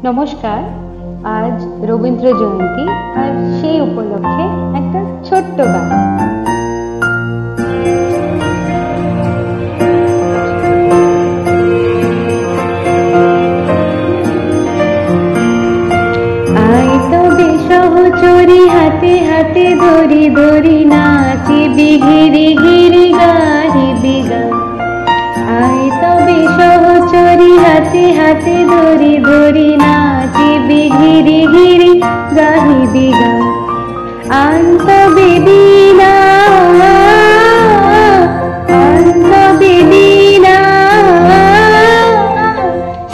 নমস্কার। আজ রবীন্দ্র জয়ন্তী, আর সেই উপলক্ষে একটা ছোট্ট গান। আয় তবে সহচরী, হাতে হাতে ধরি ধরি নাচিবি, ঘিরি ঘিরি গাহিবি গান। আয় তবে সহচরী, হাতে হাতে ধরি ধরি নাচিবি, ঘিরি ঘিরি গাহিবি গান। আন্ত বেদিনা, আন্ত বেদিনা,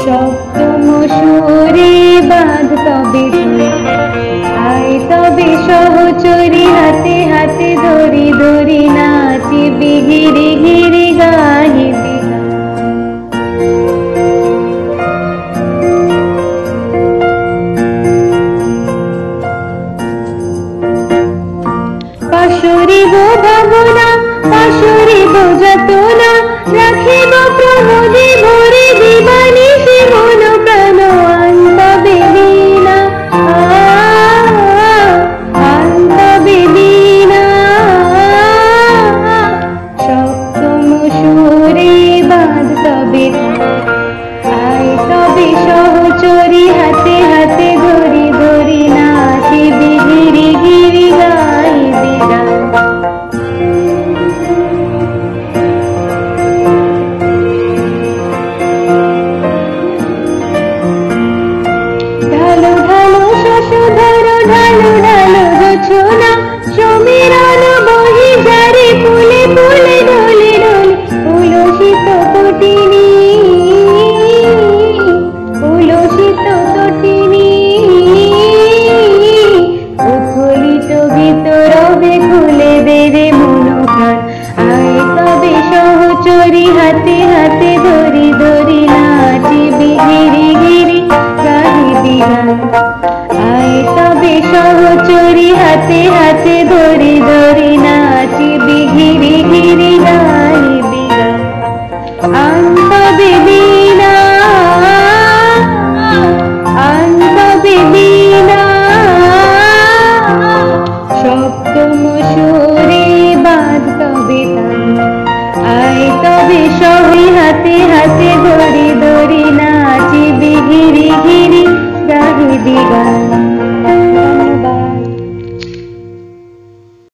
সপ্তম সুরে বাঁধ তবে তুই। আয় তবে সহচরী, হাতে হাতে ধরি ধরি নাচিবি, ঘিরি ঘিরি গাহিবি গান। পাশরিব ভাবনা, পাশরিব যাতনা, রাখিব প্রমোদে ভরে দিবানি